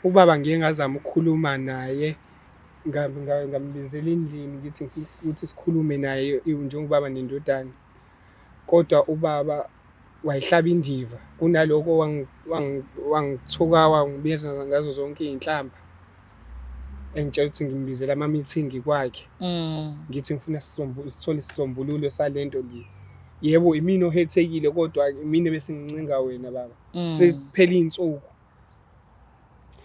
ubaba ngike ngazama ukukhuluma naye, ngambizela endlini ngithi ukuthi sikhulume naye njengobaba nendodana. Kodwa ubaba wayihlaba indiva, kunaloko wangithuka wangibiza ngazo zonke iy'nhlamba. Engitshela ukuthi ngimbizela ama-meeting kwakhe. Ngithi ngifuna sithole isisombululo sale nto le. Yebo, imina ohethekile kodwa imina bese ngincinga wena baba. Sekuphela iy'nsuku.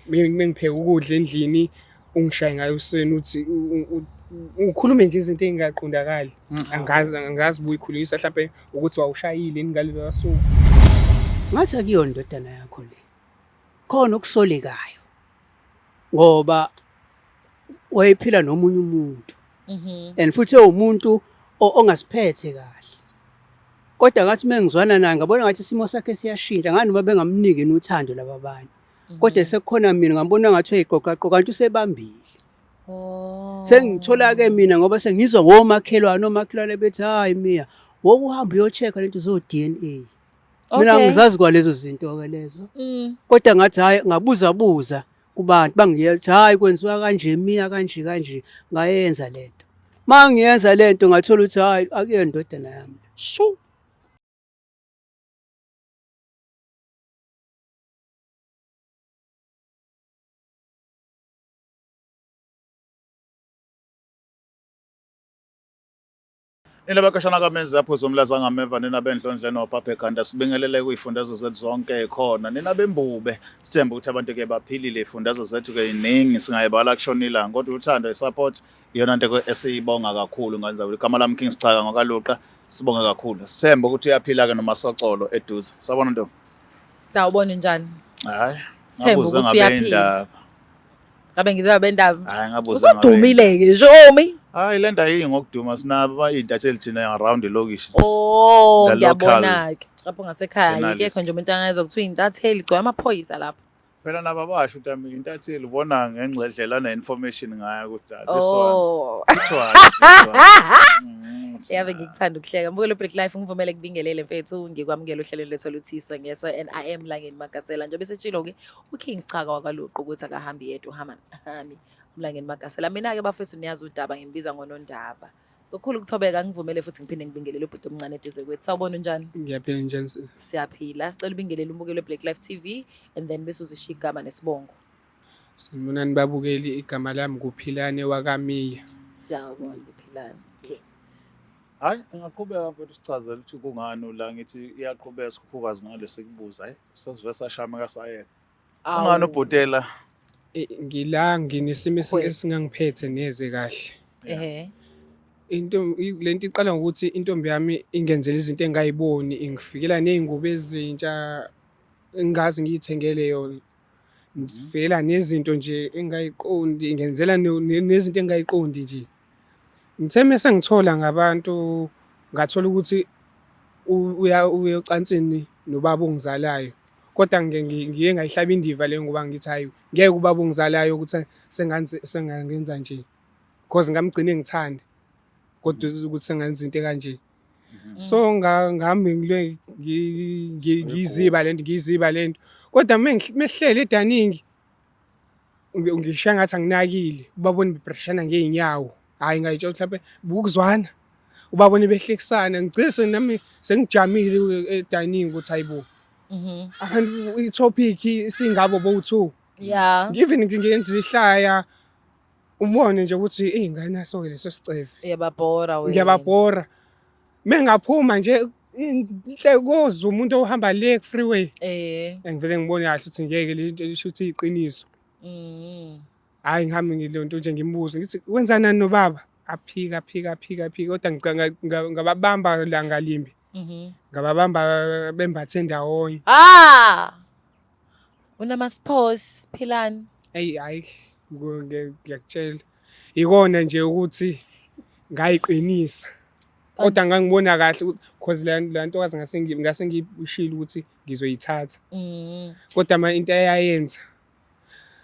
Mengipheka ukudla endlini, ungishaye ngayo useni uthi ukhulume nje izinto ey'ngaqondakali. Angazi ubuyikhulisa mhlampe ukuthi wawushayile ngalelo suku. Ngathi akuyona indodana yakho le. Khona okusolekayo. Ngoba wayephila nomunye umuntu. And futhi umuntu ongasiphethe kahle. Kodwa ngathi mengizwana naye ngabona ngathi isimo sakhe siyashintsha ngani noma bengamniki nothando lababanye. Kodwa sekukhona mina ngabona ngathi uyayiqoqaqoqa kanti usebambile. Sengithola ke mina ngoba sengizwa omakhelwane bethi hayi Miya wokuhamba uyochecka lento zo DNA. Mina ngizazi kwalezo zinto ke lezo. Kodwa ngathi hayi ngabuza kubantu bangiyethi hayi kwenziwa kanje Miya kanje ngayenza lento. Mangiyenza lento ngathola ukuthi hayi akuyona indodana yami. Shu. Nilabakashana kamenza apho zomlaza ngameva nina bendlondle noPapa ekhanda sibingelele kuyifundazwe zethu zonke ekhona nina bembube sithemba ukuthi abantu ke baphilile ifundazwe zethu ke iningi singayibala kushonila kodwa uthando isupport iyona into esiyibonga kakhulu ngenza igama lami King Sichaka ngakaluqa sibonga kakhulu sithemba ukuthi uyaphila ke noMasocolo eduze sabona ntombi sawubona njani hayi ngabuza ngabe ngabe ngizaba bendaba hayi ngabuza ngabe udumile ke Jomi hayi lenda yini ngokuduma sinaba izintatheli thina around ilokishi ngiyabona ke lapho ngasekhaya yikho nje umuntu angayeza ukuthi uyintatheli gcwala amaphoyisa lapha phela naba basho ukuthi intatheli ubona ngengxedlela ne-information ngayo ukuthi yabe ngikuthanda ukuhleka mbukelo Break Life ngivumele kubingelele mfethu ngikwamukela uhlelo lethu oluthisa ngeso and I am Mlangeni Makasela njengoba setshilo ke uKing Sichaka wakaluqa ukuthi akahambi yedwa uhamba nami Mlangeni Makasela mina ke bafethu niyazi udaba ngimbiza ngonondaba ukukhulu ukuthobeka ngivumele futhi ngiphinde ngibingelele ubhuti omncane eduze kwethu sawubona njani Ngiyaphila njani siyaphila sicela ubingelele umbukelo Black Life TV and then bese uzishiya igama nesibongo Sanibonani babukeli igama lami kuPhilane wakamiya siyabona uPhilane hayi ngaqhubeka mfethu sichazela ukuthi kungani la ngithi iyaqhubeka sikhuphukazi ngale sekubuza hayi sesive sashama kasayeka ungani ubhotela ngila nginesimo esingangiphethe neze kahle lento iqala ngokuthi intombi yami ingenzela izinto engayiboni ingifikela nezingubo ezintsha engazi ngiyithengele yona ngivela nezinto nje engayiqondi ingenzela nezinto engayiqondi nje ngithe mase ngithola ngabantu ngathola ukuthi uyocansini nobaba ongizalayo kodwa ngiye ngayihlaba indiva le ngoba ngithi hayi ngeke ubaba ongizalayo ukuthi sengangenza nje because ngamgcine ngithanda kodwa ukuthi sengenza into kanje so ngami ngiziba lento kodwa mehlele edaningi ngisho ngathi anginakile ubabona bepreshana ngeenyawo hayi ngayitshela mhlawumbe bukuzwana ubabona behlekisana ngicise nami sengijamile edaningi ukuthi hayibo abantu itopic singabo bowu2 yeah given ngiyenza ihlaya umone nje ukuthi ingane aso leso sicefe uyababhora wena ngiyababhora mengaphuma nje inhlekozo umuntu ohamba le freeway ngivele ngibone kahle ukuthi ngeke lento lisho ukuthi iqiniso hayi ngihambe ngilonto nje ngimbuza ngithi wenzanani nobaba aphika kodwa ngababamba la ngalimbi ngababamba bembathe ndawonye unamaspose Philane hayi ngiyakutshela ikona nje ukuthi ngayiqinisa kodwa ngangibona kahle because la nto kaze ngase ngishilo ukuthi ngizoyithatha kodwa into eyayenza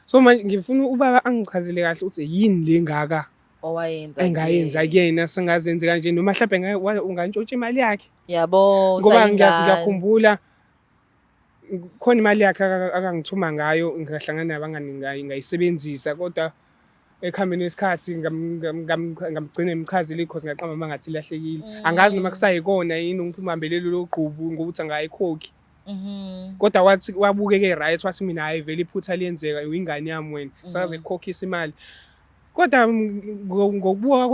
so manje ngifuna ubaba angichazele kahle ukuthi yini lengaka owayenza engayenza kuyena sengazenze kanje noma mhlawumbe ungantshontsha imali yakhe yabo ngoba ngiyakhumbula khona imali yakhe akangithuma ngayo ngahlangana nabangani ngayisebenzisa kodwa ekuhambeni kwesikhathi ngamgcina imchazile because ngaqamba mangathi ilahlekile. Angazi noma kusayikona yini ungiphumambelelo logqubu ngokuthi angayikhokhi. Kodwa wathi wabukeke right wathi mina hayi vele iphutha liyenzeka ingane yami wena sakaze ukukhokhisa imali. Kodwa ngokubuka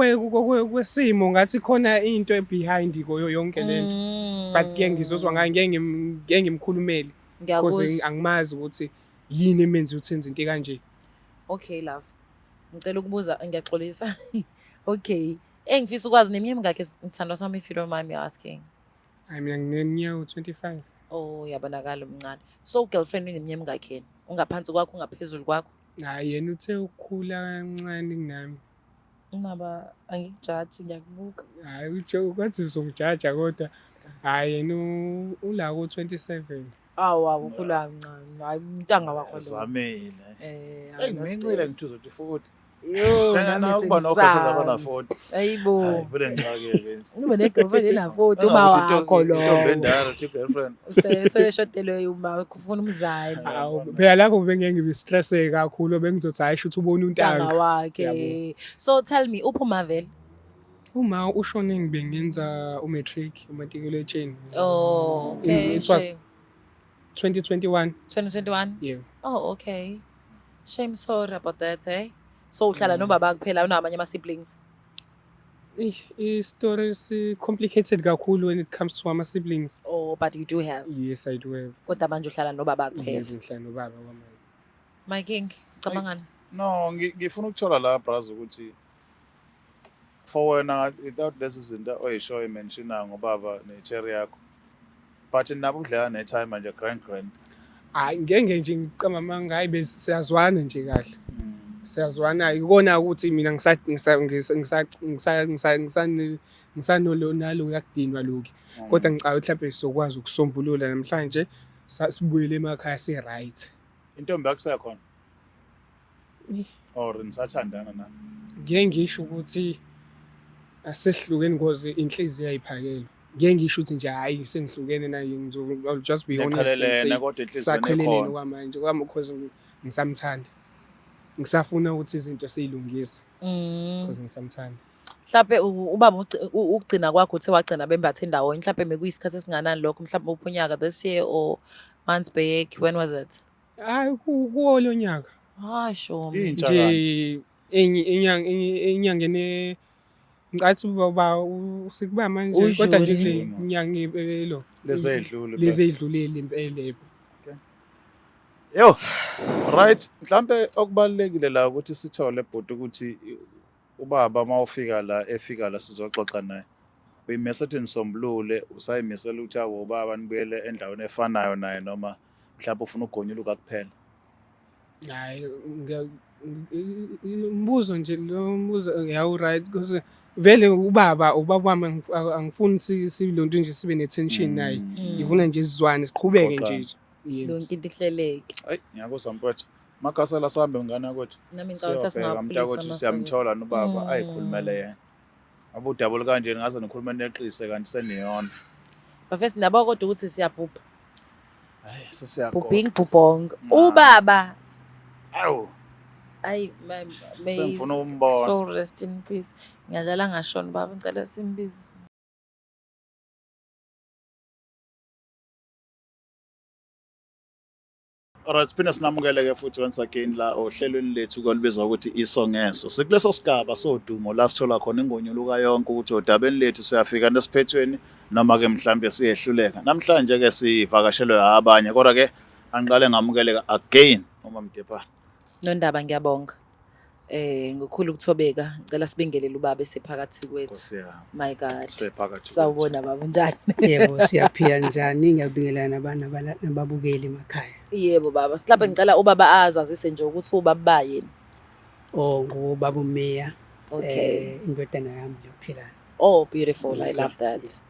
kwesimo ngathi khona into behind koyo yonke lento. But ke ngizozwa ngayo ngeke ngimkhulumeli because angimazi ukuthi yini emenza ukuthi enze into kanje. Okay love. Ngicela ukubuza ngiyaxolisa. Okay. Engifisa ukwazi neminyaka ngakhe sithandwa sami if you don't mind me asking. Hayi mina ngineminyaka 25. Oh yabonakala umncane. So girlfriend uneminyaka ngakhe ungaphansi kwakho ungaphezulu kwakho? Hayi yena uthe ukukhula kancane kunami. Unaba angikujaji ngiyakubuka. Hayi utsho kwathi uzongijaja kodwa hayi yena ula ku 27. Wow ukhula kancane. Hayi umntanga wakho lo. Zamile. Ngimincile ngithuza ukuthi 40. Yo Nami ukuba nokho ngabana 40. Hayibo. Hayi bude ngixakeke. Ube ne-girlfriend ena 40 uma wakho lo. Indobendala uthi girlfriend. Useshothelwe uma kufuna umzali. Hawu phela lapho bengeke ngibe stresse kakhulu bengizothi hayi shothi ubona untanga wakhe. So tell me uphuma vele. Uma ushone ngibengenza umatric umatriculation. Oh okay. It was 2021. 2021? Yeah. Oh okay. Shame sorry about that eh. So uhlala nobaba kuphela unabanye ama siblings? I-story is complicated kakhulu when it comes to ama siblings. Oh but you do have. Yes I do have. Kodwa manje uhlala nobaba kuphela. Yes ngihlala nobaba kwamanje. My king, cabangani? No, ngifuna ukuthola la bras ukuthi for wena without lezi zinto oyisho mention ngobaba necherry yakho. But nabo kudlala ne time manje grand. Hayi ngeke nje ngicama manga hayi besiyazwana nje kahle. Siyazwana ikona ukuthi mina ngisanolo nalo yakudinwa lokho. Kodwa ngicabanga mhlawumbe sizokwazi ukusombulula namhlanje sibuyele emakhaya si right. Intombi yakusekhona. Or nisathandana na? Ngeke ngisho ukuthi asehlukene because inhliziyo ayiphakele. Ngeke ngisho ukuthi nje hayi sengihlukene naye I'll just be honest and say saqhelelene kwamanje kwami because ngisamthanda. Ngisafuna ukuthi izinto siyilungise because ngisamthanda. Mhlawumbe ubaba ukugcina kwakho uthe wagcina bembathe ndawonye mhlawumbe mekuyisikhathi esinganani lokho mhlawumbe uphunyaka this year or months back when was it? Hayi kuwo lo nyaka. Hayi sho nje enyangeni ngicathi baba sikuba manje kodwa nje kule inyanga lo lezedlulile impela. Yo right mhlambe okubalekile la ukuthi sithole bhuti ukuthi ubaba mawufika la efika la sizoxoxa naye uyimesethini sombulule usayimisela ukuthi abo baba nibuyele endaweni efanayo naye noma mhlawumbe ufuna ukugonyuluka kuphela. Hayi umbuzo nje lo mbuzo yawu right because vele ubaba wami angifuni silonto nje sibe netension naye ngifuna nje sizwane siqhubeke nje. Lonke into ihleleke. Hayi ngiyakuzwa mfowethu makasela sambe ngane yakwethu. Nami ngicabanga singaphulisa manje siyamthola nobaba ayikhulumele yena. Abudabula kanje ngaze nikhuluma neqise kanti seniyona. Bafesi nabo kodwa ukuthi siyabhubha. Hayi sesiyakho. Bubing bubong. Ubaba. Awu. Ay may so rest in peace. Ngiyadlala ngashona baba ngicela simbize. Alright, siphinde sinamukeleke futhi once again la ohlelweni lethu kolibizwa ukuthi isongeso. Sikuleso sigaba sodumo la sithola khona ingonyuluka yonke ukuthi odabeni lethu siyafika nesiphethweni noma ke mhlambe siyehluleka. Namhlanje ke sivakashelwe abanye kodwa ke angiqale ngamukeleka again uma Mdepa. Nondaba ngiyabonga. Ngokukhulu ukuthobeka ngicela sibingelele ubaba esephakathi kwethu. My God. Sephakathi. Sawubona baba njani? Yebo siyaphila njani ngiyabingelana nababukeli emakhaya. Yebo baba mhlawumbe ngicela ubaba azazise nje ukuthi ubaba bayini. Oh ngubaba uMeya. Okay. Indodana yami lophilana. Oh beautiful, I love that.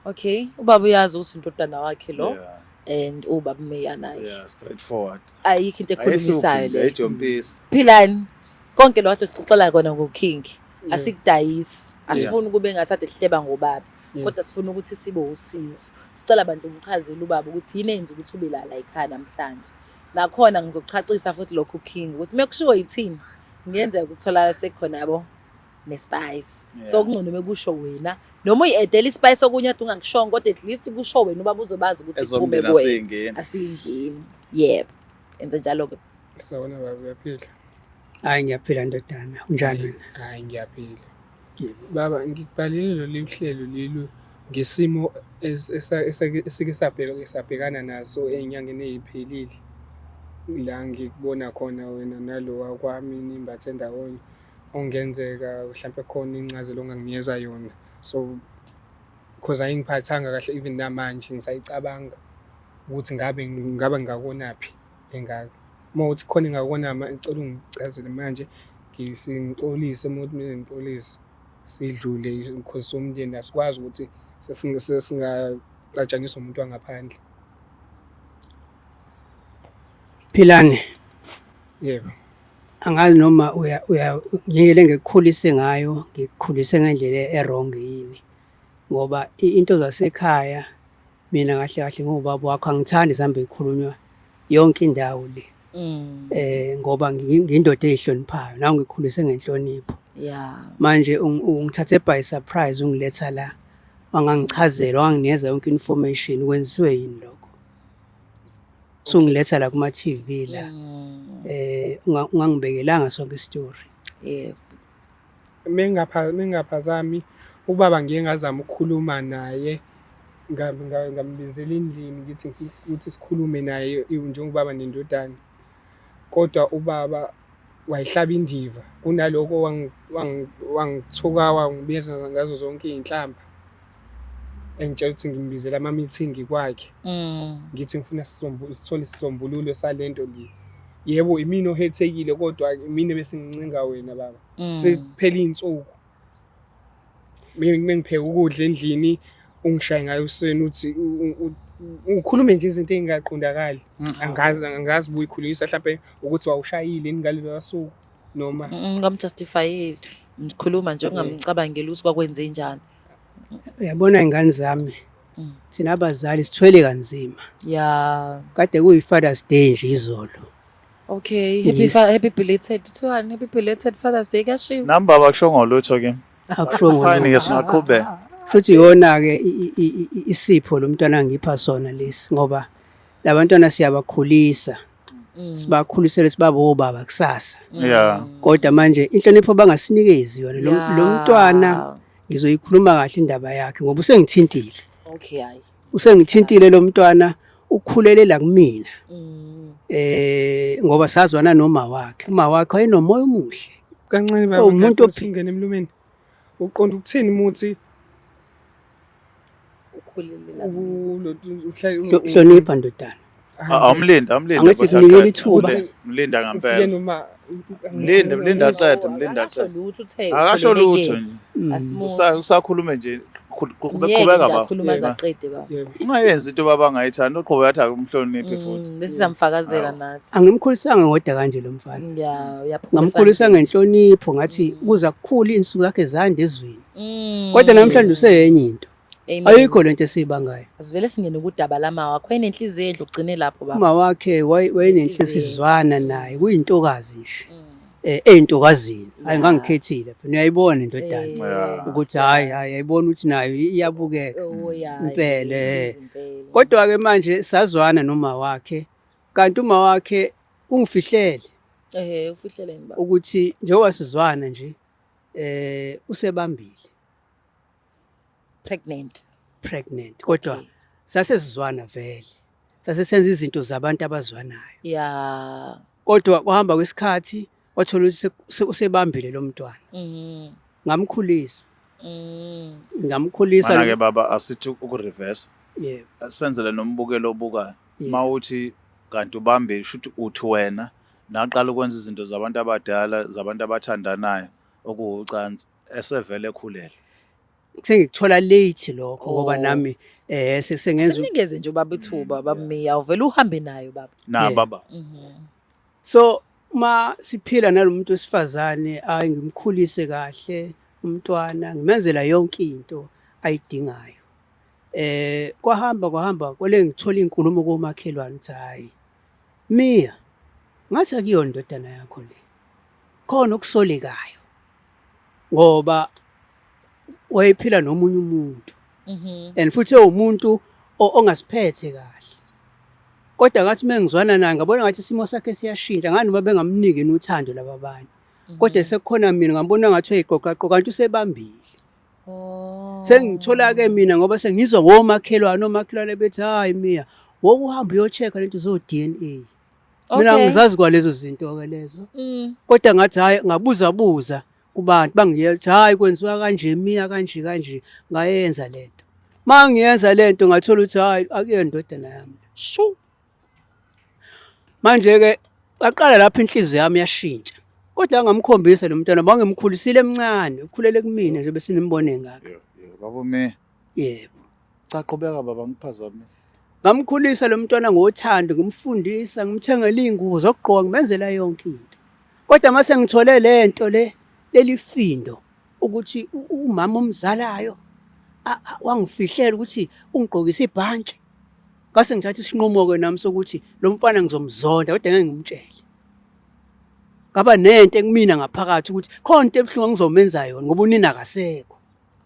Okay, ubaba uyazi ukuthi indodana wakhe lo and ubaba uMeya naye. Yeah, straightforward. Ayikho into ekhulumisayo le. Ejompisi. Philani. Konke lo kade sixoxela kona ngoking. Asikudayisi. Asifuni kube ngathi ade sihleba ngobaba. kodwa sifuna ukuthi sibe usizo. Sicela bandla umchazele ubaba ukuthi yini enza ukuthi ube la ekhaya namhlanje. Nakhona ngizokuchacisa futhi lokho King ukuthi mekushiwo yithini ngiyenzeka ukuthola sekhona yabo nespice. So kungcono mekusho wena noma uyi-edela ispice okunye ade ungangishongo kodwa at least kusho wena ubaba uzobazi ukuthi iphume kuwena. Asingeni. Yebo. Enze njalo ke. Sawona baba uyaphila. Hayi ngiyaphila ndodana. Unjani wena? Hayi ngiyaphila. Baba ngikubhalile lolu hlelo lelo ngesimo esike sabhekana naso enyangeni eziphelile. La ngikubona khona wena nalo wakwami nimbathe ndawonye ongenzeka mhlawumbe khona incazelo onganginikeza yona. So because ayingiphathanga kahle even namanje ngisayicabanga ukuthi ngaba ngakonaphi engaka. Mawuthi khona engakona ngicela ungichazele manje ngixolise umuntu ngixolise sidlule because somndeni asikwazi ukuthi singaxatshaniswa umuntu wangaphandle. Philane. Yebo. Angazi noma ngiyele ngikukhulise ngayo, ngikukhulise ngendlela errong yini. Ngoba into zasekhaya mina kahle kahle ngobaba wakho angithandi zihambe ikhulunywa yonke indawo le. Ngoba ngindoda ezihloniphayo nawe ngikhulise ngenhlonipho. Yeah. Manje ungithathe by surprise ungiletha la. Wangangichazela wanginikeza yonke information kwenziwe yini lokho. So ngiletha la kuma TV la. Ungangibekelanga sonke story. Yebo. Mengaphazami ubaba ngiye ngazama ukukhuluma naye ngambizela endlini ngithi ukuthi sikhulume naye njengobaba nendodana. Kodwa ubaba wayihlaba indiva kunaloko wangithuka wangibeza ngazo zonke izinhlamba. Engitshela ukuthi ngimbizela ama meeting kwakhe. Ngithi ngifuna sithole isisombululo salento le. Yebo imini ohethekile kodwa imini bese ngincinga wena baba. Sekuphela izinsuku. Mengipheka ukudla endlini ungishaye ngayo useni uthi ukhulume nje izinto ezingaqondakali. Angazi buyikhulisa mhlawumbe ukuthi wawushayile ngalelo suku noma ngamjustifyile. Ngikhuluma nje ungamcabangeli ukuthi kwakwenze njani. Uyabona ingane zami. Thina abazali sithwele kanzima. Yeah. Kade kuyi-Father's Day nje izolo. Okay, happy belated to one, happy belated Father's Day kashiwo. Namba bakushongo lutho ke. Akushongo. Fine ke singaqhubhe. Futhi yona ke isipho lo mntwana ngipha sona lesi ngoba labantwana siyabakhulisa. Sibakhulisele sibabe obaba kusasa. Yeah. Kodwa manje inhlonipho bangasinikezi yona lo mntwana ngizoyikhuluma kahle indaba yakhe ngoba usengithintile. Okay hayi. Usengithintile lo mntwana ukhulele la kumina. Ngoba sazwana noma wakhe. Uma wakhe wayenomoya omuhle. kancane baba umuntu ophingene emlumeni. Uqonda ukuthini muthi hlonipha ndodana. Amlinda Angithi kunikela ithuba. Mlinda ngempela. Mlinda qeda. Akasho lutho nje. Usakhulume nje qhubeka baba. Ukhuluma zaqede baba. Ungayenza into baba angayithanda uqhubeka yathi akumhloniphi futhi. Bese samfakazela nathi. Angimkhulisanga ngodwa kanje lo mfana. Uyaphuma. Ngamkhulisa ngenhlonipho ngathi kuza kukhula insuku zakhe zande ezweni. Kodwa namhlanje useyenye into. Ayikho lento esibangayo. Asivele singene kudaba lama wakho enenhliziyo endle ugcine lapho baba. Uma wakhe wayenenhliziyo sizwana naye kuyintokazi nje. Eyintokazini ayingangikhethile phela uyayibona indodana ukuthi hayi ayibona ukuthi nayo iyabukeka impela. Kodwa ke manje sazwana noma wakhe kanti uma wakhe ungifihlele ufihleleni baba ukuthi njengoba sizwana nje usebambile pregnant kodwa sase sizwana vele sase senza izinto zabantu abazwanayo. Yeah. Kodwa kuhamba kwesikhathi wathola ukuthi usebambile lo mntwana. Ngamkhulisa. Ngamkhulisa. Mana ke baba asithi ukureverse. Yebo. Asenzele nombukelo obukayo. Mawuthi kanti ubambe shuthi uthi wena naqala ukwenza izinto zabantu abadala zabantu abathandanayo okuwucansi esevele ekhulela. Sengikuthola late lokho ngoba nami sengenza sinikeze nje ubaba ithuba babamiya uvela uhambe nayo baba. Na baba. So ma siphila nalomuntu wesifazane ngimkhulise kahle umntwana ngimenzela yonke into ayidingayo. Kwahamba kwale ngithola inkulumo komakhelwane uthi hayi Mia ngathi akuyona indodana yakho le. Khona okusolekayo. Ngoba wayephila nomunye umuntu. And futhi umuntu ongasiphethe kahle. Kodwa ngathi mengizwana naye ngabona ngathi isimo sakhe siyashintsha ngani noma bengamniki nothando lababanye. Kodwa sekukhona mina ngabona ngathi uyayiqoqaqoqa kanti usebambile. Sengithola ke mina ngoba sengizwa omakhelwane bethi hayi Mia wokuhamba uyochecka lento zo DNA. Mina ngizazi kwalezo zinto ke lezo. Kodwa ngathi hayi ngabuza kubantu bangiyethi hayi kwenziwa kanje Mia kanje ngayenza lento. Mangiyenza lento ngathola ukuthi hayi akuyona indodana yami. Shu. Manje ke aqala lapha inhliziyo yami yashintsha. Kodwa ngamkhombisa lo mntwana bangimkhulisile emncane, ukhulele kumina nje bese nimbone ngakho. Babo me. Yebo. Cha qhubeka baba ngiphazame. Ngamkhulisa lo mntwana ngothando, ngimfundisa, ngimthengela ingubo zokugqoka, ngimenzela yonke into. Kodwa mase ngithole lento lelifindo ukuthi umama omzalayo wangifihlela ukuthi ungigqokisa ibhantshi. Ngase ngithatha isinqumo ke nami sokuthi lo mfana ngizomzonda kodwa ngeke ngimtshele. Ngaba nento kumina ngaphakathi ukuthi khona into ebhlungu ngizomenza yona ngoba unina akasekho.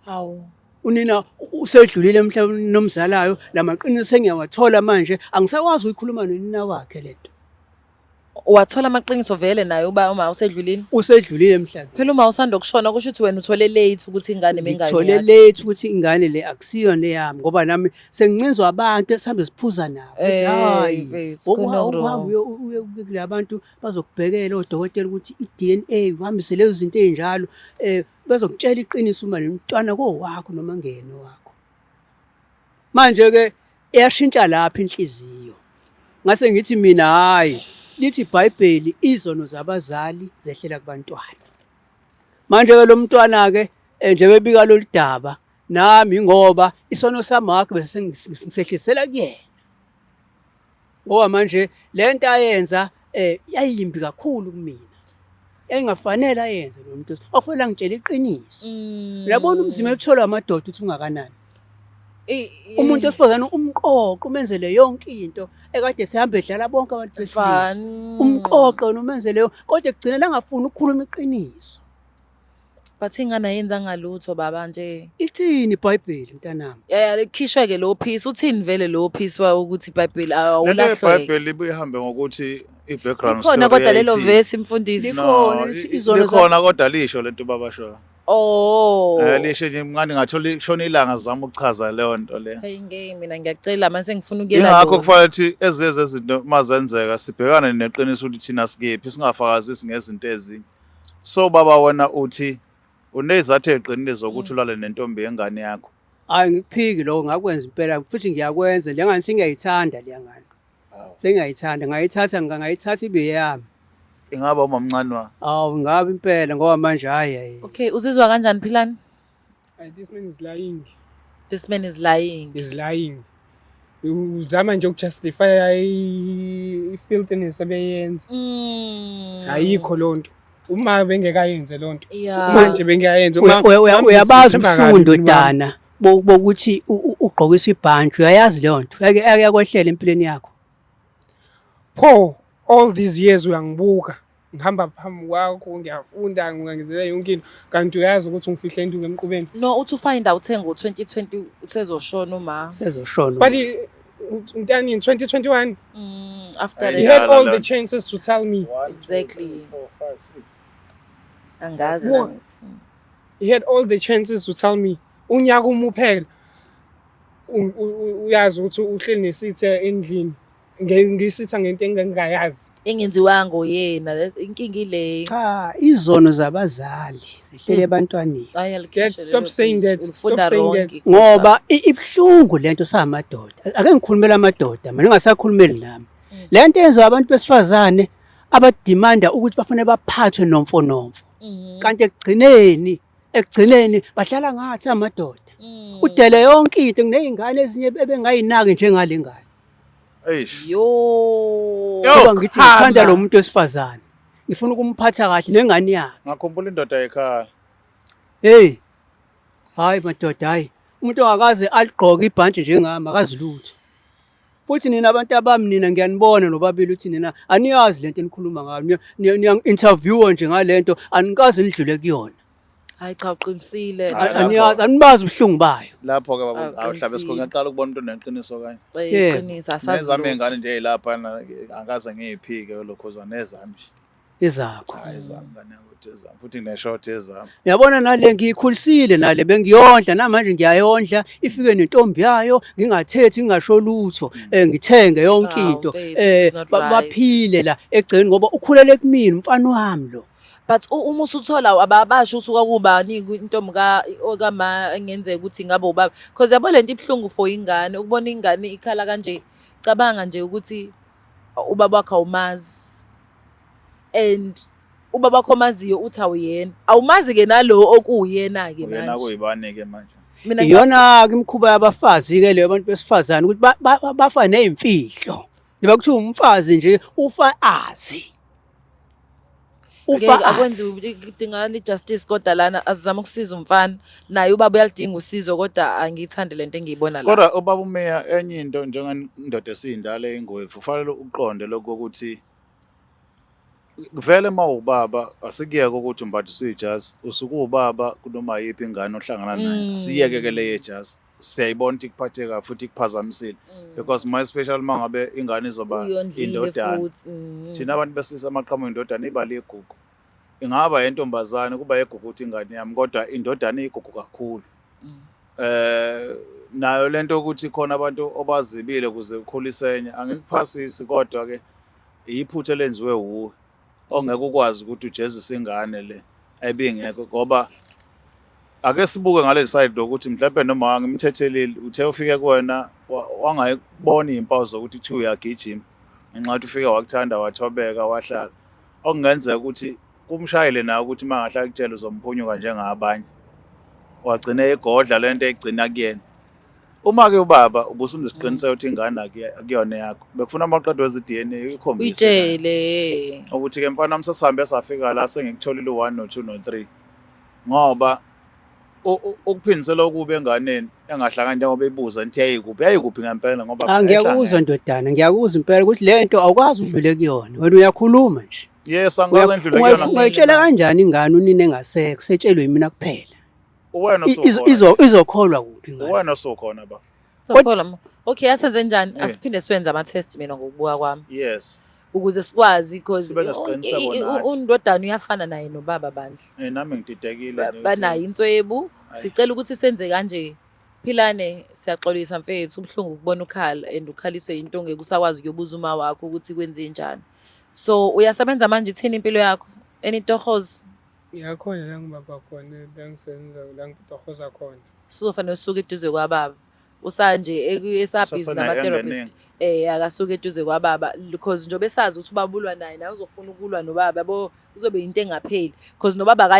Hawu. Unina usedlulile emhlabeni nomzalayo lamaqiniso sengiyawathola manje angisakwazi ukukhuluma nonina wakhe lento. Wathola amaqiniso vele naye uba uma usedlulile? Usedlulile emhlabeni. Phela uma usanda kushona kusho ukuthi wena uthole late ukuthi ingane mengane. Uthole late ukuthi ingane le akusiyo neyami ngoba nami sengincinzwa abantu esihambe siphuza nabo. Ethi hayi uhambe uye kulabantu bazokubhekela odokotela ukuthi iDNA uhambise lezo zinto ezinjalo bazokutshela iqiniso uma nemntwana kowakho noma ngene wakho. Manje ke iyashintsha lapha inhliziyo. Ngase ngithi mina hayi lithi iBhayibheli izono zabazali zehlela kubantwana. Manje ke lo mntwana ke nje bebika lo lidaba nami ngoba isono samakhe bese ngisehlisela kuyena. Ngoba manje lento ayenza yayimbi kakhulu kumina. Engafanele ayenze lo muntu. Okufanele ngitshela iqiniso. Uyabona umzimba ethola amadoda uthi ungakanani. Umuntu osifazana umqoqo umenzele yonke into ekade sihamba edlala bonke abantu besilisa. Umqoqo nomenzele kodwa kugcina angafuni ukukhuluma iqiniso. Bathi ingane ayenza ngalutho baba nje. Ithini iBhayibheli mntanami? Likhishwe ke lo piece uthini vele lo piece wa ukuthi iBhayibheli awulahlwe. iBhayibheli ibuye ihambe ngokuthi i-background story. Khona kodwa lelo verse imfundisi. Likhona kodwa lisho lento babasho. Lisho nje mngani ngathola ishona ilanga zama ukuchaza leyo nto le. Hey ngeke mina ngiyacela manje ngifuna ukuyela. Ingakho kufanele ukuthi ezeze izinto mazenzeka sibhekane neqiniso ukuthi thina sikephi singafakazisi ngezinto ezinye. So baba wena uthi unezathu eqinile zokuthi ulale nentombi yengane yakho. Hayi ngikuphiki lokho ngakwenza impela futhi ngiyakwenza lengane singiyayithanda lengane. Sengiyayithanda ngayithatha ibe yami. Ingaba umamncane wa? Ngabe impela ngoba manje hayi. Okay, uzizwa kanjani Philani? This man is lying. This man is lying. He's lying. Uzama nje ukujustify i-filthiness abeyenza. Ayikho lonto. Uma bengekayenze lonto. Manje bengayenza uyabazi ubuhlungu ndodana bokuthi ugqokisa ibhantshi uyayazi leyo nto. Yakwehlele empilweni yakho. Pho all these years uyangibuka ngihamba phambi kwakho ngiyafunda ngingenzela yonke into kanti uyazi ukuthi ungifihle into ngemqubeni. No uthi ufind out ngo2020 usezoshona uma. Sezoshona. But Mntani in 2021 after he had all the chances to tell me. Exactly. 4, 5, 6. Angazi. He had all the chances to tell me. Unyaka umuphela. Uyazi ukuthi uhleli nesithe endlini. Ngisitha ngento engingayazi. Engenziwanga oyena inkingi le. Cha, izono zabazali zihlele ebantwaneni. Stop saying that. Stop saying that. Ngoba ibhlungu lento samadoda. Ake ngikhulumela amadoda, mina ngingasakhulumeli nami. Lento yenziwa abantu besifazane abadimanda ukuthi bafune baphathwe nomfonomfo. Kanti ekugcineni bahlala ngathi amadoda. Udele yonke into kunezingane ezinye ebengayinaki njengale ngane. Yo. Ngoba ngithi ngithanda lo muntu wesifazane. Ngifuna ukumphatha kahle nengane yakhe. Ngakhumbula indoda ekhaya. Hey. Hayi madoda hayi. umuntu ongakaze aligqoke ibhantshi njengami akazi lutho. Futhi nina abantu abami nina ngiyanibona nobabili ukuthi nina aniyazi lento enikhuluma ngayo. Niya-interviewa nje ngalento anikaze nidlule kuyona. Hayi cha uqinisile. Aniyazi anibazi ubuhlungu bayo. Lapho-ke baba Awu, awuhlabe qinisile. ngiyaqala ukubona umuntu oneqiniso kanye. Iqiniso asazi. Nezami iy'ngane nje ey'lapha angikaze ngiyiphike lokhoza nezami nje. Ezakho. Hayi ezami ngane yakuthi ezami futhi ngineshoti ezami. Yabona nale ngiyikhulisile nale bengiyondla namanje ngiyayondla ifike nentombi yayo ngingathethi ngingasho lutho ngithenge yonke Hawu, into mfethu, this is not right. baphile la egcini ngoba ukhulele kumina umfana wami lo. But uma usuthola abasho usuka kubani intombi okama engenzeka ukuthi ngabe ubaba because yabo lento ibhlungu for ingane ukubona ingane ikhala kanje cabanga nje ukuthi ubaba wakhe awumazi and ubaba wakho omaziyo uthi awuyena awumazi ke nalo okuyena ke Uyena manje kuyibani ke manje. mina Iyona ke imkhuba yabafazi ke leyo abantu besifazane ukuthi bafa nezimfihlo. Njengoba kuthiwa umfazi nje ufa azi. Ufa akwenzi azi. udinga justice kodwa lana azizama ukusiza umfana naye ubaba uyalidinga usizo kodwa angiyithandi lento engiyibona la Kodwa ubaba umeya enye into njengendoda esiyindala engwevu kufanele uqonde lokho ukuthi vele mawubaba asikuyeke ukuthi umbathiswe ijazi usukuwubaba kunoma yiphi ingane ohlangana nayo siyeke ke le yejazi siyayibona ukuthi kuphathe kahle futhi kuphazamisile because my special mangabe ingane izoba uyondlile indodana futhi thina abantu besilisa amaqhamu indodana iba ligugu ingaba yentombazane kuba yegugu ukuthi ingane yami kodwa indodana iyigugu kakhulu nayo lento ukuthi khona abantu obazibile ukuze ukhulise enye angikuphasisi kodwa ke iyiphuthe lenziwe wuwe ongeke ukwazi ukuthi ujezise ingane le ebingekho ngoba ake sibuke ngale side lokuthi mhlawumbe noma ngimthethelile uthe ufike kuwena wangayibona izimpawu zokuthi uthi uyagijima ngenxa yokuthi ufike wakuthanda wathobeka wahlala okungenzeka ukuthi kumshayile nayo ukuthi mangahlala kutshela uzomphunyuka njengabanye wagcina egodla lento egcina kuyena uma ke ubaba ubusunesiqiniseko ukuthi ingane akuyona yakho bekufuna amaqedwe ezi-DNA ikhombise uyitshele ukuthi ke mfana msesahambe safika la sengikutholile u1 no2 no3 ngoba ukuphindisela okubi enganeni engahlangani njengoba ebuza nithi yayikuphi ngempela ngoba Ngiyakuzwa ndodana ngiyakuzwa impela ukuthi lento awukwazi udlule kuyona wena uyakhuluma nje. yes angikwazi endlule kuyona Ungayitshela kanjani ingane unine engasekho setshelwe yimina kuphela. wena usukhona Izokholwa kuphi ingane? wena usukhona ba sokhola okay asenze njani asiphinde siwenze ama-test mina ngokubuka kwami yes ukuze sikwazi because Sibe nesiqiniseko nathi. undodana uyafana naye nobaba bandla nami ngididekile banayo inswebu sicela ukuthi senze kanje philane siyaxolisa mfethu ubuhlungu ukubona ukhala and ukhaliswe into ngeke usakwazi ukuyobuza uma wakho ukuthi kwenze njani so uyasebenza manje ithini impilo yakho enitohozi Iyakhona la ngibaba khona la ngisenza la ngitohoza khona. sizofanele usuke eduze kwababa usanje esabhizi Sasana nama-therapist akasuke eduze kwababa because njengoba esazi ukuthi ubabulwa naye naye uzofuna ukulwa nobaba yabo kuzobe yinto engapheli because nobaba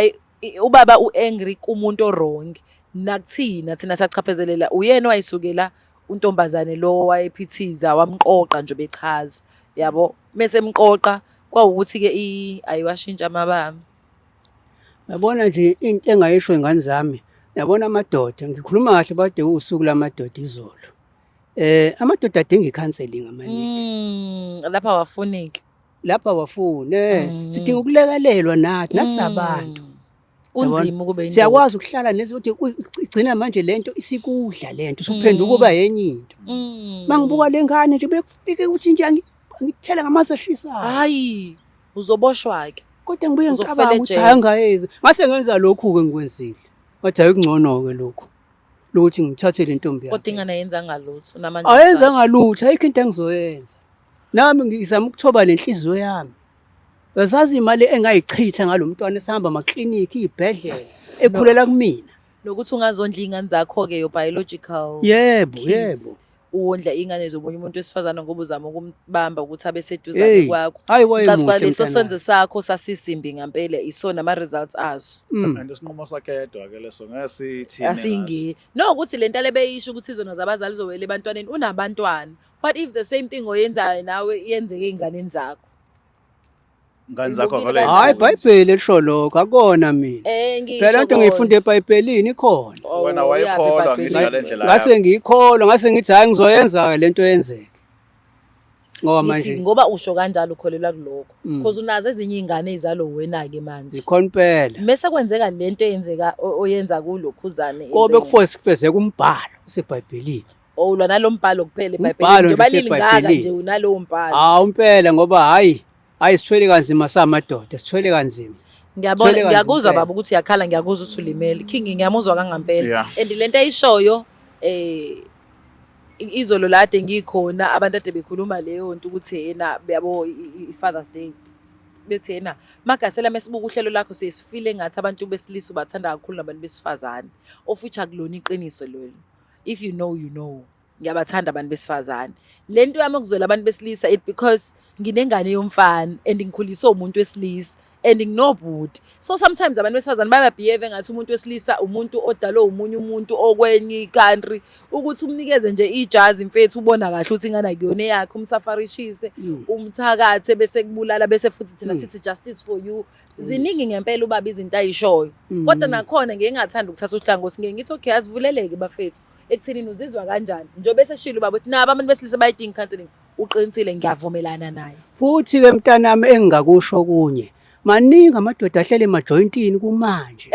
ubaba u-angry kumuntu o-wrong nakuthina thina siyachaphezelela uyena owayisukela untombazane lo wayephithiza wamqoqa nje bechaza yabo mase mqoqa kwawukuthi-ke ayiwashintsha amababa Yabona nje into engayisho ingane zami. Yabona amadoda ngikhuluma kahle bade usuku lamadoda izolo. Amadoda adinga i-counselling amaningi. lapha wafunike Lapha wafune sidinga ukulekelelwa nathi sabantu. kunzima ukube yindoda. Siyakwazi ukuhlala nezi ukuthi igcina manje lento isikudla lento usuphenduka kuba yenye into. Mangibuka lengane nje bekufike ukuthi nje angithela ngamanzi ashisayo. Hayi uzoboshwa-ke Kodwa ngibuye Uzofela ngicabanga ukuthi ejele. hayi angayezi. Ngase ngenza lokhu-ke ngikwenzile. Wathi ayikungcono-ke lokhu. Lokuthi ngithathele intombi yakhe. kodwa ingane yenza ngalutho namanje Ayenza ngalutho ayikho into engizoyenza. Nami ngizama ukuthoba lenhliziyo yami. Yazazi imali engayichitha ngalomntwana esihamba amaklinikhi ibhedlela ekhulela kumina. nokuthi ungazondla iy'ngane zakho-ke your biological Yebo, kids. yebo. uwondla iy'ngane zomunye umuntu wesifazane ngoba uzama ukumbamba ukuthi abe seduzane Hey, kwakho hayi wayemuhle Cazi kwaleso mntanami. senzo sakho sasisimbi ngempela isona ama-results aso and isinqumo sakhe yedwa-ke leso ngeke sithini ngaso. asingii no ukuthi le nto lebeyisho ukuthi izono zabazali zowela ebantwaneni unabantwana what if the same thing oyenzayo nawe yenzeke ey'nganeni zakho ngani zakho Ngibukile vele Hayi kanjani? iBhayibheli lisho lokho akona mina. Ngisho Phela into kona. ngiyifunde eBhayibhelini ikhona. Oh, Wena uyaphi wayekholwa eBhayibhelini? ngithi ngale ndlela Ngase ngiyikholwa ngase ngithi hayi ngizoyenza lento yenzeke. Ngoba Ngithi manje ngoba usho kanjalo ukholelwa kulokho. Mm. Because unazo ezinye izingane ezalo wena-ke manje. ikhona impela. Mese kwenzeka lento eyenzeka oyenza kulokhuzane. Kobe kufezeka umbhalo useBhayibhelini. Ulwa nalo mbhalo kuphela Umbhalo eBhayibhelini. nje Njengoba lilingaka useBhayibhelini. nje unalowo mbhalo. Impela ngoba hayi sithwele kanzima samadoda sithwele kanzima. Ngiyabona Thwele ngiyakuzwa kanzima baba ukuthi uyakhala ngiyakuzwa ukuthi ulimele. King ngiyamuzwa kangempela. Yeah. And lento ayishoyo izolo lade ngikhona abantu ade bekhuluma leyo nto ukuthi yena yabo iFathers Day. Bethi yena Magasela mesibuka uhlelo lakho sesifile ngathi abantu besilisa ubathanda kakhulu nabantu besifazane. Of which akulona iqiniso lelo. If you know you know. Ngiyabathanda abantu besifazane. Lento yami ukuzwela abantu besilisa it because nginengane yomfana and ngikhuliswe umuntu wesilisa and nginobhuti. So sometimes abantu besifazane bayabehave ngathi umuntu wesilisa umuntu odalwe umunye umuntu okwenye country ukuthi umnikeze nje ijazi mfethu ubona kahle ukuthi ingane akuyona yakhe umsafarishise umthakathe bese kubulala bese futhi thina sithi justice for you. Ziningi ngempela ubaba izinto ayishoyo. Kodwa nakhona ngeke ngathanda ukuthatha uhlangothi ngeke ngithi okay asivuleleke bafethu. Ekuthenini uzizwa kanjani njengoba eseshilo ubaba uthi nabo abantu besilisa bayidinga counseling uqinisile ngiyavumelana naye. Futhi ke mntanami engingakusho kunye maningi amadoda ahlele emajointini kumanje.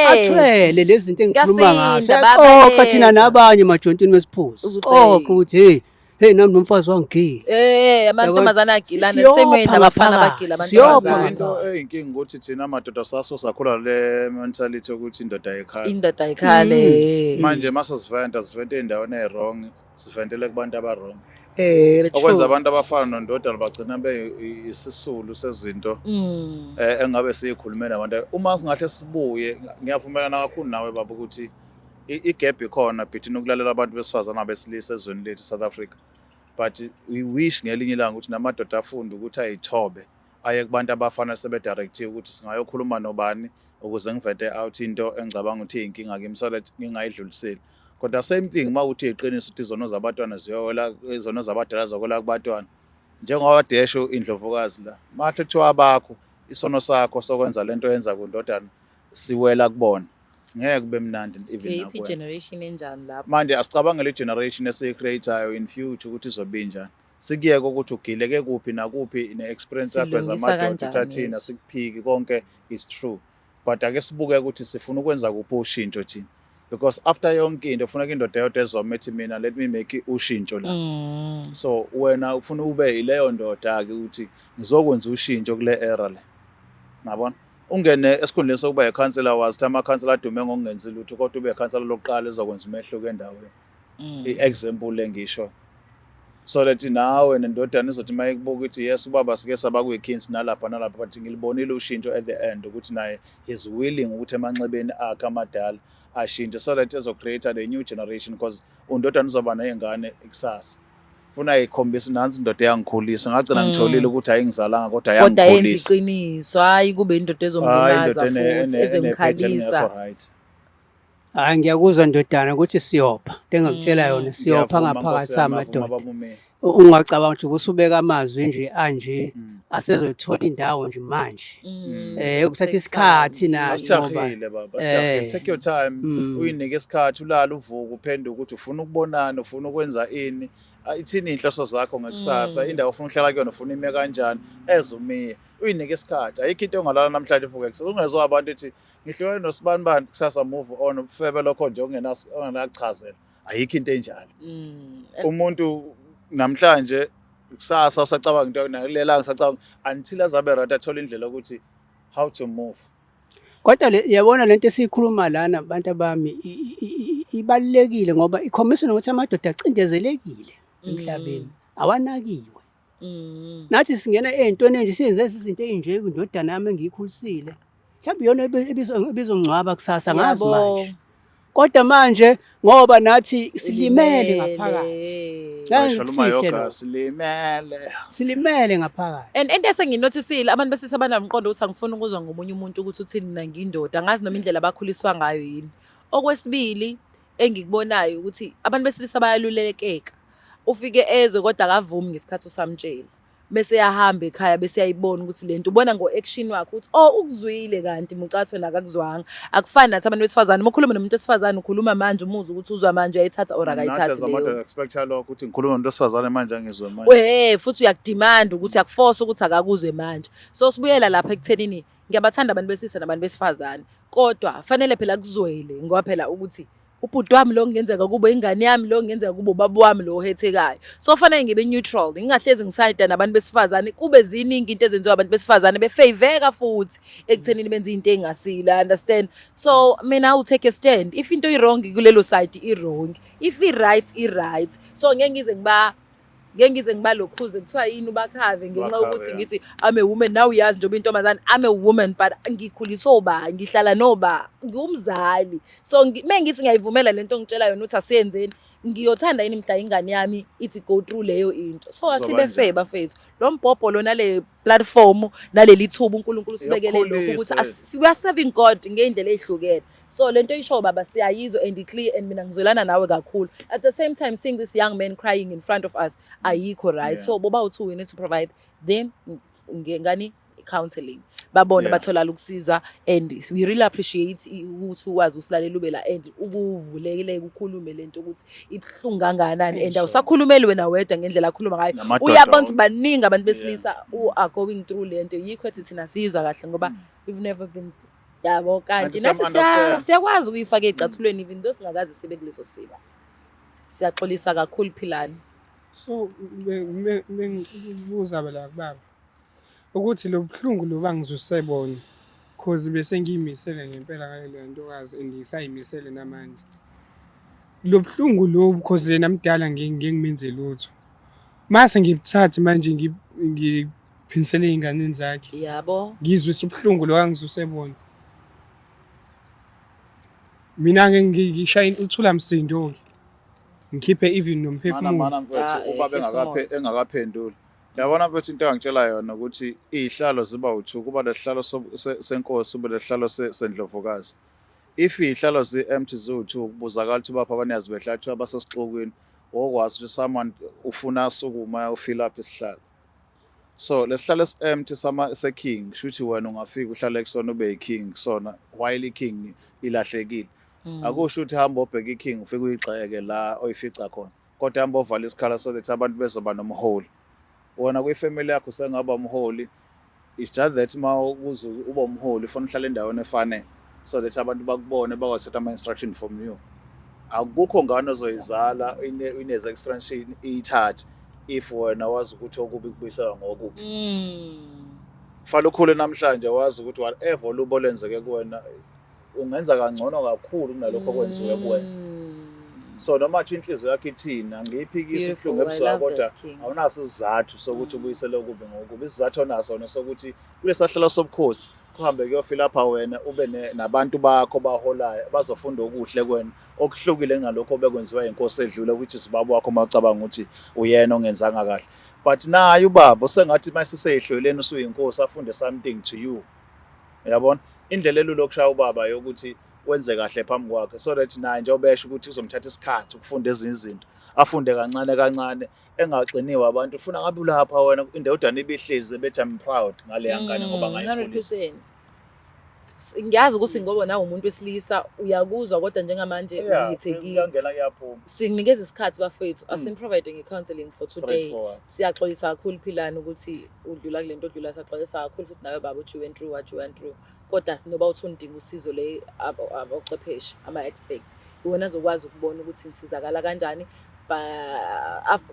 Athwele lezi zinto engikhuluma ngazo. Xoxa thina nabanye emajointini besiphuzo. Xoxa ukuthi hey nami nomfazi wangigila. Amantombazana agilana Siyopha semweni nabafana ngaphakathi, bagila siyopha amantombazana. into eyinkinga ukuthi thina amadoda sakhula le mentality ukuthi indoda ayikhaya. Indoda ikhale. Manje masasiventa sivente endaweni ewrong siventele kubantu abarong. True. Okwenza abantu abafana nondodana bagcina isisulu sezinto engabe siyikhulume nabantu. Uma singahle sibuye ngiyavumelana kakhulu nawe baba ukuthi igap ikhona between ukulalela abantu besifazana nabesilisa ezweni lethu South Africa. But we wish ngelinye ilanga ukuthi namadoda afunde ukuthi ayithobe aye kubantu abafana sebedirective ukuthi singayokhuluma nobani ukuze ngivete out into engicabanga ukuthi iyinkinga kimi so that ngingayidluliseli. Kodwa same thing mawuthi iqiniso ukuthi izono zabantwana ziyowela izono zabadala zokwela kubatwana. Njengoba desho indlovukazi la. Mahle kuthiwa abakho isono sakho sokwenza lento yenza kundodana siwela kubona. Ngeke kube mnandi even Create generation enjani lapho. manje asicabange le generation esiyicreateayo in future ukuthi izobe njani. Sikuyeke ukuthi ugileke kuphi nakuphi ne-experience yakho zamadoda thathina sikuphiki konke is true. But ake sibuke ukuthi sifuna ukwenza kuphi ushintsho thina. Because after yonke into ufuna indoda yodwa ezomethi mina let me make ushintsho la. So wena ufuna ube ileyo ndoda ke ukuthi ngizokwenza ushintsho kule era le. Nabona? Ungene esikhundleni sokuba yicounselor wazi ama-counselor adume ngokungenzi lutho kodwa ube yicounselor lokuqala ezokwenza umehluko endaweni. I-example lengisho. So that nawe nendodana izothi mayikubuka ukuthi yes ubaba sike saba kwi-kins nalapha nalapha but ngilibonile ushintsho at the end ukuthi naye is willing ukuthi emanxebeni akhe amadala ashintshe so that ezocreate the new generation because undodana uzoba nezingane ikusasa. Funa ikhombisa nansi indoda yangikhulisa ngagcina ngitholile ukuthi ayingizalanga kodwa kodwa yenza yangikhulisa. iqiniso hayi kube indoda ezomlimaza futhi ezengikhalisa. Hayi ngiyakuzwa ndodana ukuthi siyopha. Into engakutshela yona siyopha ngaphakathi amadoda. Ungacabanga ukuthi usubeka amazwi nje anje asezothola indawo nje manje. Ukuthatha isikhathi nathi ngoba Asijahile baba, asijahile. Take your time. Uyinike isikhathi ulala uvuka uphenduka ukuthi ufuna ukubonana, ufuna ukwenza ini. Ithini inhloso zakho ngekusasa, indawo ufuna uhlala kuyona ufuna ime kanjani, ezumiye. Uyinike isikhathi. Ayikho into ongalala namhlanje uvuka ekusasa. Ungezwa abantu ethi ngihlelwe nosibanibani kusasa move on ufebe lokho nje ongenachazela. Ayikho into enjalo. Umuntu namhlanje kusasa usacabanga into nakulelanga usacabanga until azabe right athola indlela ukuthi how to move. kodwa yabona lento esikhuluma lana abantu abami ibalekile ngoba ikhombisa ukuthi amadoda acindezelekile emhlabeni awanakiwe. Nathi singena ezintweni nje siyenze izinto ezinje indodana yami engiyikhulisile. Mhlawumbe yona ebizongcwaba kusasa ngazi manje. Kodwa manje ngoba nathi silimele ngaphakathi. Silimele ngaphakathi. And into esenginotisile abantu besisa abanamqondo ukuthi angifuni ukuzwa ngomunye umuntu ukuthi uthini mina ngindoda ngazi noma indlela abakhuliswa ngayo yini. Okwesibili engikubonayo ukuthi abantu besilisa bayalulekeka. Ufike ezwe kodwa akavumi ngesikhathi usamtshela. bese yahamba ekhaya bese yayibona ukuthi lento ubona ngo-action wakhe ukuthi ukuzwile kanti mucathwe nakakuzwanga. Akufani nathi abantu besifazane uma ukhuluma nomuntu wesifazane ukhuluma manje umuzi ukuthi uzwa manje uyayithatha or akayithathi leyo. Expect lokho ukuthi ngikhuluma nomuntu wesifazane manje angizwe manje. Futhi uyakudimanda ukuthi akuforce ukuthi akakuzwe manje. So sibuyela lapha ekuthenini ngiyabathanda abantu besisa nabantu besifazane kodwa fanele phela kuzwele ngoba phela ukuthi ubhuti wami lo ngenzeka kube ingane yami lo ngenzeka kube ubaba wami lo ohethekayo. So fanele ngibe neutral ngingahlezi ngisayida nabantu besifazane kube ziningi into ezenziwa abantu besifazane befaveka futhi ekuthenini benze into engasile, understand. So mina I will take a stand. If into i-wrong kulelo side i-wrong, if i-right i-right. So ngeke ngize ngibalokhuze kuthiwa yini ubakhave ngenxa ukuthi ngithi I'm a woman now uyazi njengoba intombazane I'm a woman but ngikhuliswa oba ngihlala noba ngumzali. So mengithi ngiyayivumela lento ngitshela yona ukuthi asiyenzeni ngiyothanda yini mhla ingane yami ithi go through leyo into. So asibe fair bafethu lo mbhobho lona le platform naleli thuba uNkulunkulu sibekele lokho ukuthi we are serving God ngeindlela ezihlukene. So lento isho baba siyayizwa and clear and mina ngizolana nawe kakhulu. At the same time seeing this young man crying in front of us ayikho right. So boba uthu we need to provide them ngani counseling babona bathola ukusiza and we really appreciate ukuthi wazi usilalela ubela and ukuvulekile ukukhulume lento ukuthi ibhlungu kangakanani and awusakhulumeli wena wedwa ngendlela akhuluma ngayo. Uyabona baningi abantu besilisa are going through lento yikho ethi thina sizwa kahle ngoba we've never been yabo kanti nathi siyakwazi ukuyifaka ecathulweni even though singakazi sibe kuleso siba. Siyaxolisa kakhulu Philani. So bengibuza la kubaba ukuthi lo buhlungu lo bangizusebona cause bese ngiyimisele ngempela ngale ntokazi andikusayimisele namanje. Lo buhlungu lo because yena mdala ngimenze lutho. Mase ngibuthathe manje ngiphinisele ingane zakhe. Yabo. Ngizwe ubuhlungu lo angizusebona. Mina ngishaya uthula msindo ke. Ngikhiphe even nomphefumulo. Mana mfethu ubaba engakaphenduli. Yabona mfethu into angitshela yona ukuthi izihlalo ziba u2 kuba lesihlalo senkosi ube lesihlalo sendlovukazi. If izihlalo zi-empty ziwu2 kubuzakala ukuthi bapha abanyazi behlathi abasesixokweni okwazi ukuthi someone ufuna sukuma ufill up isihlalo. So lesihlalo esi-empty seking shuthi wena ungafika uhlale kusona ube iking kusona while iking ilahlekile. Akusho ukuthi hamba obheka iking ufike uyigxeke la oyifica khona. Kodwa hamba ovala isikhala so that abantu bezoba nomholi. Wona kwifamily yakho sengaba umholi. It's just that ma ukuze uba umholi ufuna uhlala endaweni efanele so that abantu bakubone bakwazi ama instruction from you. Akukho ngane ozoyizala ineze extraction ithathe if wena wazi ukuthi okubi kubuyisela ngokubi. Fala ukhule namhlanje wazi ukuthi whatever lubo lenzeke kuwena ungenza kangcono kakhulu kunalokho okwenziwe kuwena. So noma athi inhliziyo yakhe ithina ngiyiphikisa ubuhlungu ebuswa kodwa awunaso isizathu sokuthi ubuyisele okubi ngokubi. Isizathu onaso sokuthi kulesahlalo sobukhosi kuhambe kuyofila lapha wena ube nabantu bakho baholayo bazofunda okuhle kwena okuhlukile ngalokho bekwenziwa inkosi edlule which is ubaba wakho macabanga ukuthi uyena ongenzanga kahle. But naye ubaba usengathi mase seyihleleni usuyinkosi afunde something to you. Uyabona indlela elulu kushaya ubaba yokuthi wenze kahle phambi kwakhe so that naye nje obesha ukuthi uzomthatha isikhathi ukufunda ezinye izinto afunde kancane engaqiniwe abantu ufuna ngabe ulapha wena indodana ibihlezi bethi I'm proud ngale yangane ngoba ngayikhulisa. 100%. Ngiyazi ukuthi ngoba nawe umuntu wesilisa uyakuzwa kodwa njengamanje uyithekile. Ngiyangena kuyaphuma. Sikunikeza isikhathi bafethu asim-providing i-counseling for today. Siyaxolisa kakhulu Philani ukuthi udlula kulento odlula siyaxolisa kakhulu futhi nawe baba uthi went through what you went through. Kodwa sinoba uthi undinga usizo le abochwepheshe ama-experts. Iwona azokwazi ukubona ukuthi nisizakala kanjani.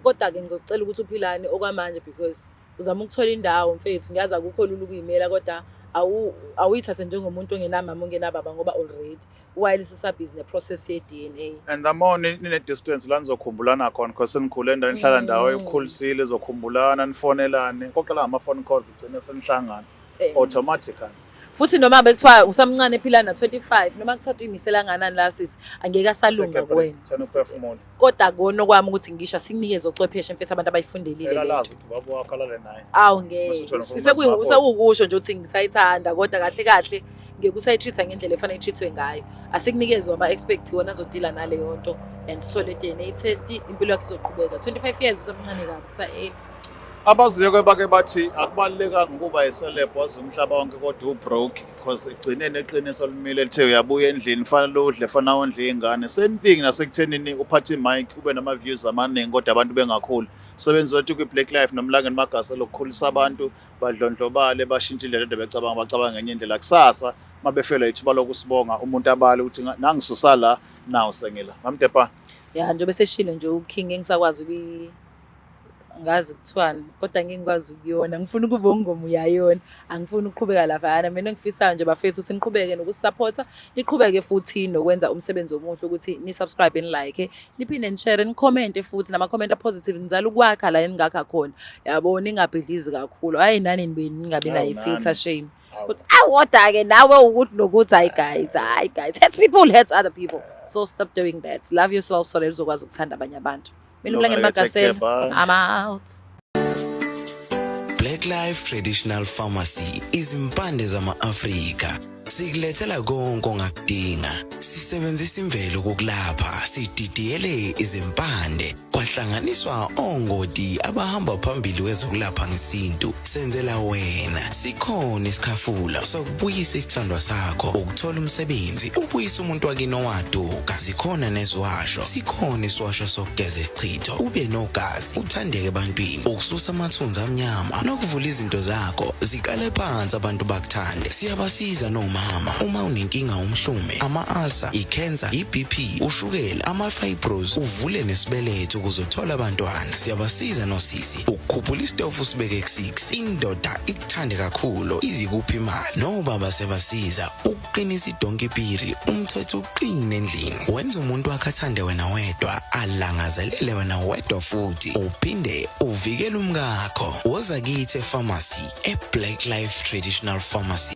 Kodwa ke ngizocela ukuthi uPhilani okwamanje because uzama ukuthola indawo mfethu ngiyazi akukho lula ukuyimela kodwa awuyithathe njengomuntu ongenamama ongenababa ngoba already while sisabhizi neprocess ye-DNA. And the more nine distance la nizokhumbulana khona because senikhule endaweni nihlala ndawo ekukhulisile zokhumbulana nifonelane koqala ama-phone calls igcine senihlangana automatically. Futhi noma bekuthiwa usamncane Philani na 25 noma kuthiwa uyimisela nganani la sisi angeke asalunga kuwena. Kodwa kona kwami ukuthi ngisho sikunikeze ocwepheshe mfethu abantu abayifundelile le. Lazi ukuthi baba wakhalale naye. Awu ngeke. Usekukusho nje ukuthi ngisayithanda kodwa kahle ngeke usayitreat ngendlela efanele itreatwe ngayo. Asikunikeze ama-expert wona azodila nale yonto and solid DNA test impilo yakhe izoqhubeka. 25 years usamncane kabi kusa Abaziyo-ke bake bathi akubalulekanga ukuba yiselebhu wazi umhlaba wonke kodwa ubroke because egcineni iqiniso limile lithe uyabuya endlini fanele udle fanele wondle iy'ngane. Same thing nasekuthenini uphathe imic ube nama-views amaningi kodwa abantu bengakhuli. Umsebenzi wethu kwi-Black Life noMlangeni Magasela ukukhulisa abantu badlondlobale bashintshe indlela ede bacabange ngenye indlela. Kusasa uma befela ithuba lokusibonga umuntu abale ukuthi nangisusa la nawu sengila. Mamdepa. Ya njengoba seshilo nje uKing engisakwazi ngazi kuthiwani kodwa ngingikwazi ukuyona ngifuna ukuba ungoma uyayona angifuni ukuqhubeka laphana mina ngifisayo nje bafethu siniqhubeke nokusupporta niqhubeke futhi nokwenza umsebenzi omuhle ukuthi ni subscribe and like niphinde ni share ni comment futhi nama comment positive nizala ukwakha la engakha khona yabo ningabhidlizi kakhulu hayi nani nibe ningabi nayo filter shame but awoda ke nawe ukuthi nokuthi hayi guys hate people hate other people so stop doing that love yourself so that uzokwazi ukuthanda abanye abantu. Mina uMlangeni Magasela, I'm out. Black Life Traditional Pharmacy izimpande zama-Afrika. Sikulethela konke ongakudinga. Sisebenzisa imvelo ukulapha, sididiyele izimpande. Kwahlanganiswa ongoti abahamba phambili kwezokulapha ngesintu. Senzela wena. Sikhona isikhafula sokubuyisa isithandwa sakho, ukuthola umsebenzi, ubuyisa umuntu wakini owaduka. Sikhona nezwasho. Sikhona iswasho sokugeza isichitho. Ube nogazi, uthandeke ebantwini, ukususa amathunzi amnyama, nokuvula izinto zakho. Zikale phansi abantu bakuthande. Siyabasiza noma uma unenkinga umhlume, ama-ulcer, i-cancer, i-BP, ushukela, ama-fibros, uvule nesibeletho ukuzothola abantwana. Siyabasiza nosisi ukukhuphula isitofu sibeke ku-6 indoda ikuthande kakhulu izikuphi imali nobaba sebasiza ukuqinisa idonkipiri umthetho uqine endlini wenza umuntu wakhe athande wena wedwa alangazelele wena wedwa futhi uphinde uvikele umkakho woza kithi epharmacy eBlack Life Traditional Pharmacy.